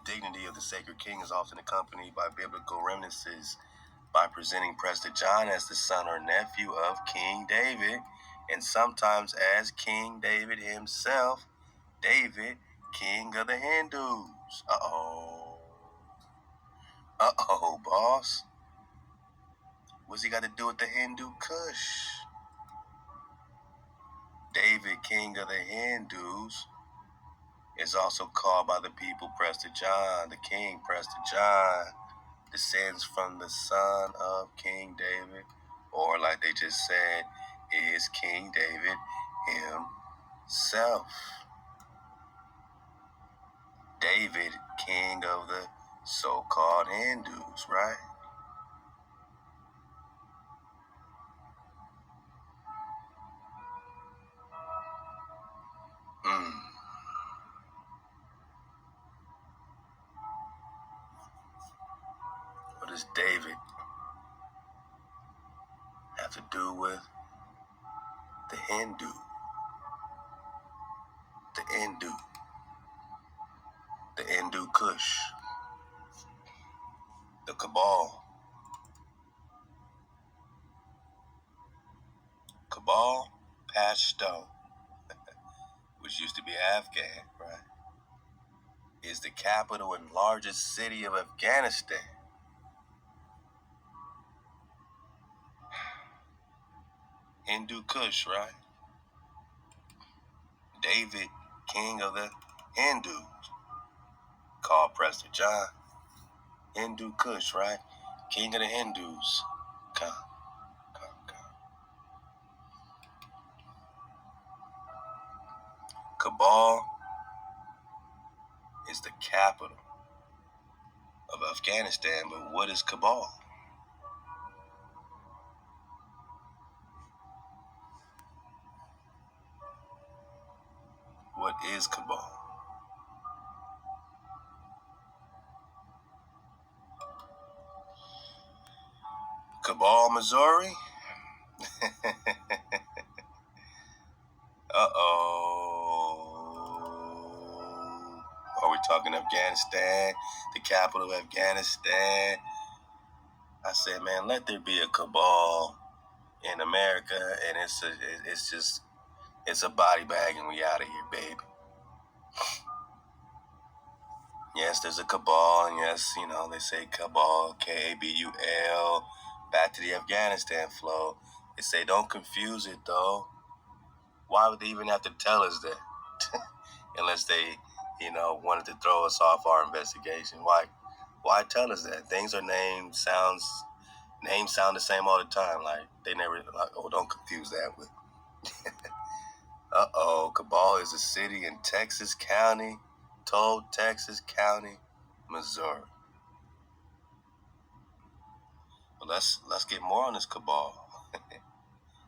dignity of the sacred king is often accompanied by biblical reminiscences by presenting Prester John as the son or nephew of King David, and sometimes as King David himself, David, king of the Hindus. Uh-oh, boss. What's he got to do with the Hindu Kush? David, king of the Hindus, is also called by the people Prester John. The king, Prester John, descends from the son of King David, or like they just said, is King David himself. David, king of the so-called Hindus, right? What does David have to do with the Hindu? The Hindu Kush, the Cabal. Kabul, Pashto, which used to be Afghan, right, is the capital and largest city of Afghanistan. Hindu Kush, right? David, king of the Hindus, called Prester John. Hindu Kush, right? King of the Hindus. Come. Kabul is the capital of Afghanistan, but what is Kabul? What is Kabul? Kabul, Missouri? Uh-oh. Are we talking Afghanistan? The capital of Afghanistan? I said, man, let there be a Kabul in America, and it's a body bag, and we out of here, baby. Yes, there's a Kabul, and yes, they say Kabul, Kabul, back to the Afghanistan flow. They say don't confuse it, though. Why would they even have to tell us that? Unless they, wanted to throw us off our investigation. Why tell us that? Things are named, names sound the same all the time. Like, they never, don't confuse that with. Cabal is a city in Texas County, Texas County, Missouri. Well, let's get more on this Cabal.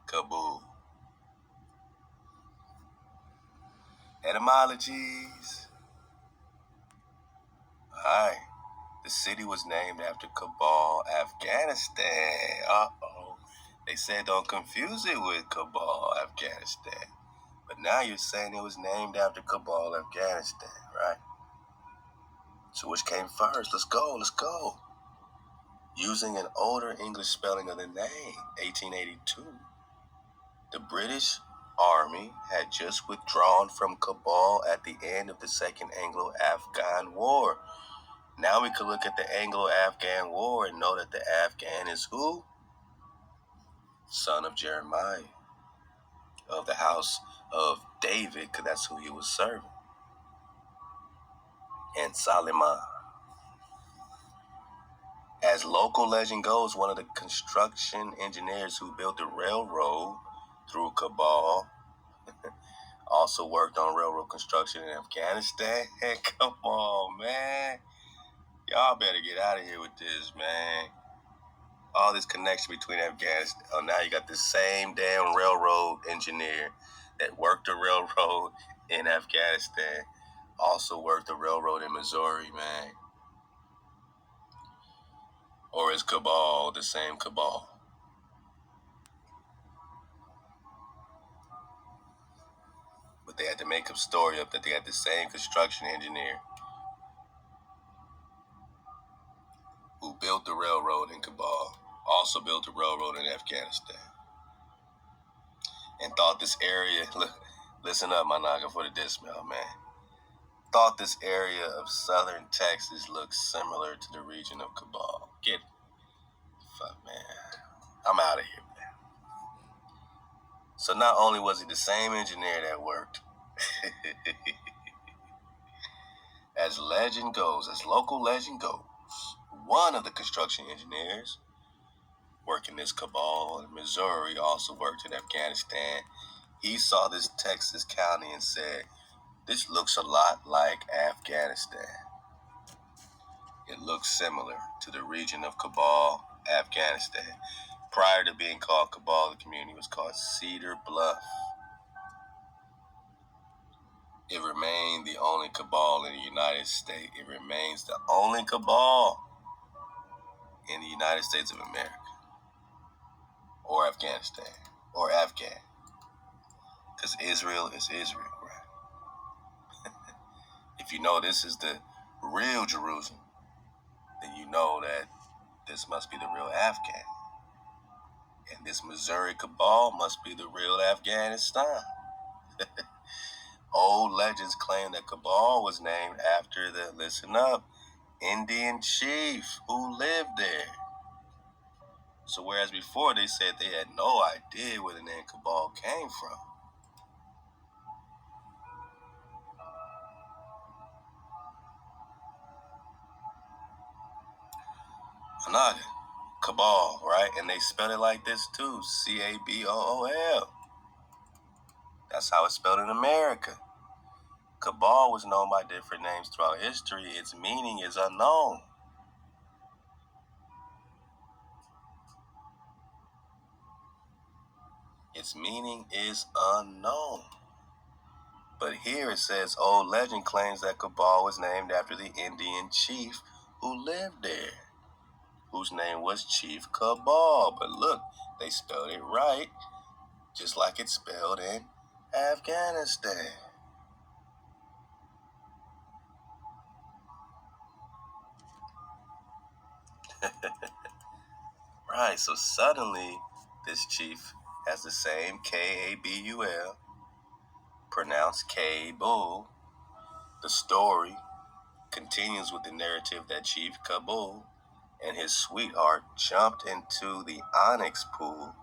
Cabool. Etymologies. Alright. The city was named after Kabul, Afghanistan. They said don't confuse it with Kabul, Afghanistan. But now you're saying it was named after Kabul, Afghanistan, right? So which came first? Let's go. Using an older English spelling of the name, 1882. The British Army had just withdrawn from Cabul at the end of the Second Anglo-Afghan War. Now we could look at the Anglo-Afghan War and know that the Afghan is who? Son of Jeremiah, of the house of David, because that's who he was serving. And Suleiman. As local legend goes, one of the construction engineers who built the railroad through Cabul also worked on railroad construction in Afghanistan. Come on, man. Y'all better get out of here with this, man. All this connection between Afghanistan. Oh, now you got the same damn railroad engineer that worked the railroad in Afghanistan also worked the railroad in Missouri, man. Or is Cabal the same Cabal? But they had to make a story up that they had the same construction engineer built the railroad in Kabul, also built the railroad in Afghanistan, and thought this area, listen up, my naga, for the dismount, man. Thought this area of southern Texas looked similar to the region of Cabal. Get it? Fuck, man. I'm out of here, man. So not only was he the same engineer that worked, as legend goes, as local legend goes, one of the construction engineers working this Cabal in Missouri also worked in Afghanistan. He saw this Texas county and said, "This looks a lot like Afghanistan." It looks similar to the region of Kabul, Afghanistan. Prior to being called Kabul, the community was called Cedar Bluff. It remained the only Kabul in the United States. It remains the only Kabul in the United States of America, or Afghanistan, or Afghan. Because Israel is Israel, right? If you know this is the real Jerusalem, then you know that this must be the real Afghan. And this Missouri Cabal must be the real Afghanistan. Old legends claim that Cabal was named after the, listen up, Indian chief who lived there. So whereas before they said they had no idea where the name Cabal came from. Another, Cabal, right? And they spell it like this too, Cabool. That's how it's spelled in America. Cabal was known by different names throughout history. Its meaning is unknown. Its meaning is unknown. But here it says, old legend claims that Cabal was named after the Indian chief who lived there, whose name was Chief Cabal. But look, they spelled it right, just like it's spelled in Afghanistan. Right, so suddenly this chief has the same Kabul, pronounced Cabool. The story continues with the narrative that Chief Cabool and his sweetheart jumped into the onyx pool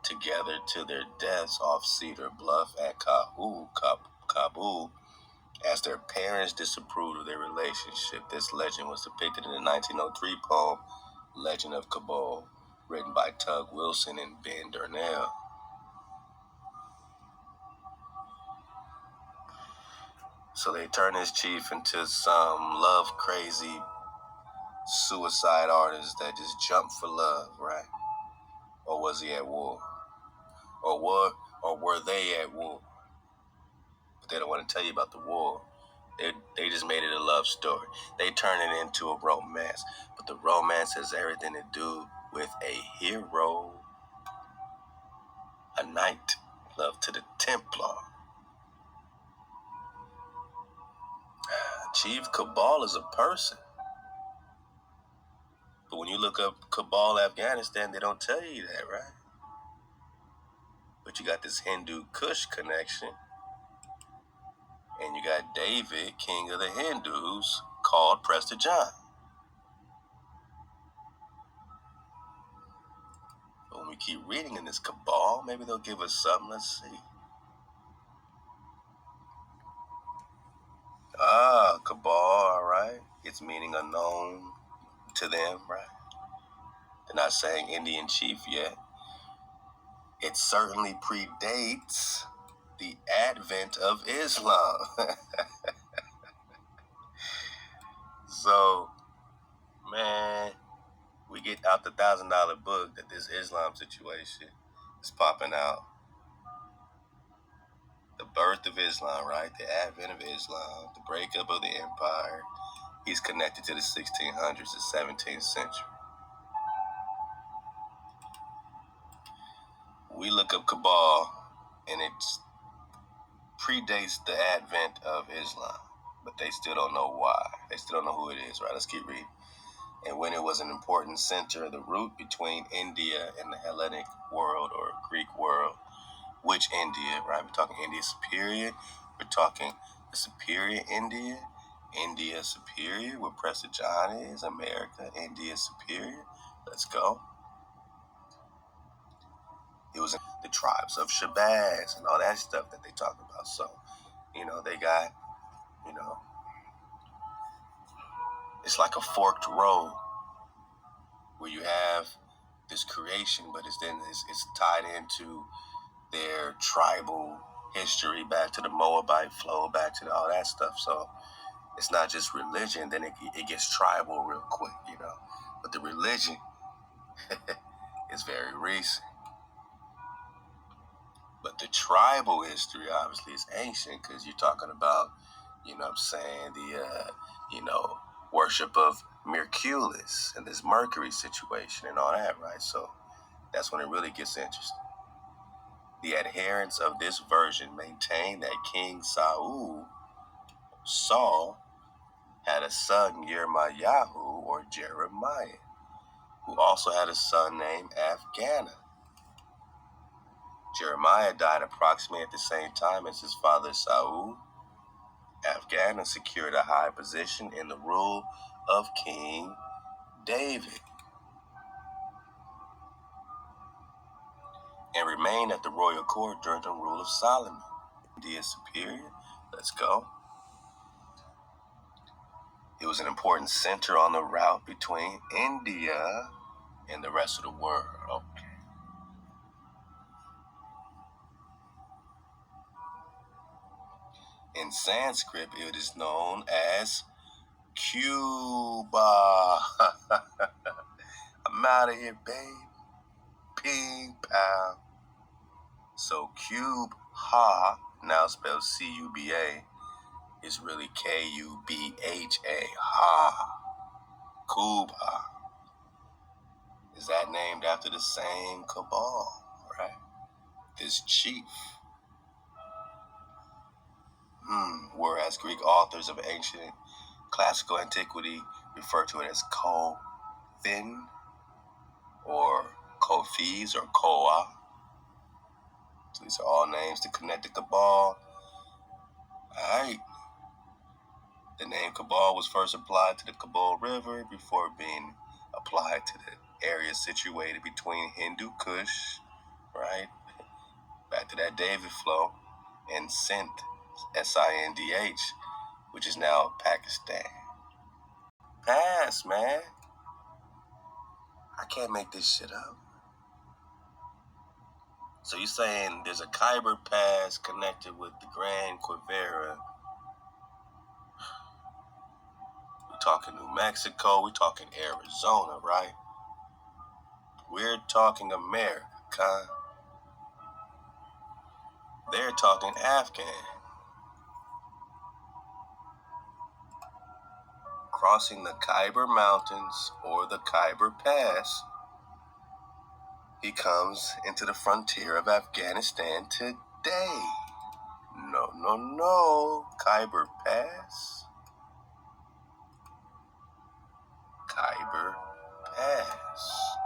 together to their deaths off Cedar Bluff at Kabul, as their parents disapproved of their relationship. This legend was depicted in the 1903 poem Legend of Cabal, written by Tug Wilson and Ben Darnell. So they turned this chief into some love-crazy suicide artist that just jumped for love, right? Or was he at war? Or were they at war? But they don't want to tell you about the war. They just made it a love story. They turned it into a romance. But the romance has everything to do with a hero, a knight, love to the Templar. Chief Cabal is a person. But when you look up Kabul, Afghanistan, they don't tell you that, right? But you got this Hindu Kush connection. And you got David, king of the Hindus, called Prester John. But when we keep reading in this Cabal, maybe they'll give us something. Let's see. Cabal, all right. Its meaning unknown to them, right? They're not saying Indian chief yet. It certainly predates the advent of Islam. So, man, we get out the $1,000 book that this Islam situation is popping out. The birth of Islam, right? The advent of Islam, the breakup of the empire. He's connected to the 1600s, the 17th century. We look up Cabal, and it predates the advent of Islam, but they still don't know why. They still don't know who it is, right? Let's keep reading. and when it was an important center, the route between India and the Hellenic world or Greek world. Which India, right? We're talking India Superior. We're talking the Superior India. India Superior, where Prester John is. America, India Superior. Let's go. It was the tribes of Shabazz and all that stuff that they talk about. So, they got, it's like a forked road where you have this creation, but it's tied into their tribal history, back to the Moabite flow, back to all that stuff. So it's not just religion, then it gets tribal real quick, But the religion is very recent. But the tribal history obviously is ancient, because you're talking about, the worship of Merculus and this Mercury situation and all that, right? So that's when it really gets interesting. The adherents of this version maintain that King Saul had a son, Yermayahu or Jeremiah, who also had a son named Afghan. Jeremiah died approximately at the same time as his father Saul. Afghan secured a high position in the rule of King David and remained at the royal court during the rule of Solomon. India Superior, let's go. It was an important center on the route between India and the rest of the world. Okay. In Sanskrit, it is known as Cuba. I'm out of here, babe. Ping, pow. So Kubha, now spelled C-U-B-A, is really K-U-B-H-A. Ha. Kubha. Is that named after the same Cabal, right? This chief. Whereas Greek authors of ancient classical antiquity refer to it as Kothin or Kophis or Koa. So these are all names to connect the Cabal. Alright. The name Cabal was first applied to the Kabul River before being applied to the area situated between Hindu Kush, right? Back to that David flow, and Sindh, S-I-N-D-H, which is now Pakistan. Pass, man. I can't make this shit up. So you're saying there's a Kyber pass connected with the Grand Quivera. We're talking New Mexico. We're talking Arizona, right? We're talking America. They're talking Afghan. Crossing the Kyber Mountains or the Kyber Pass, he comes into the frontier of Afghanistan today. No. Kyber Pass. Kyber Pass.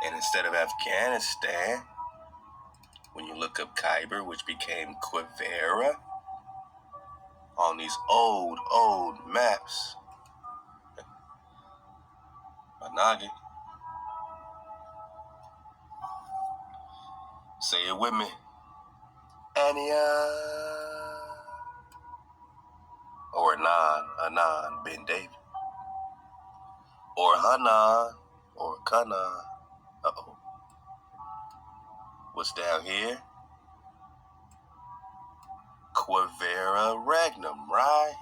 And instead of Afghanistan, when you look up Kyber, which became Quivera, on these old maps, Managi, say it with me, Ania, or Anan bin David, or Hanan, or Kanan. Uh-oh. What's down here? Quivera Regnum, right?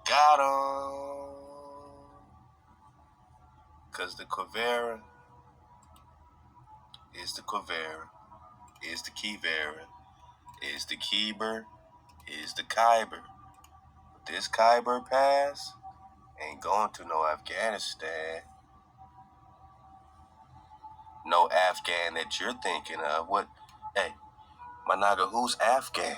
Got 'em. Because the Quivera is the Quivera, is the Quivera, is the Kyber, is the Kyber. This Kyber Pass ain't going to no Afghanistan. No Afghan that you're thinking of. What? Hey, my naga, who's Afghan?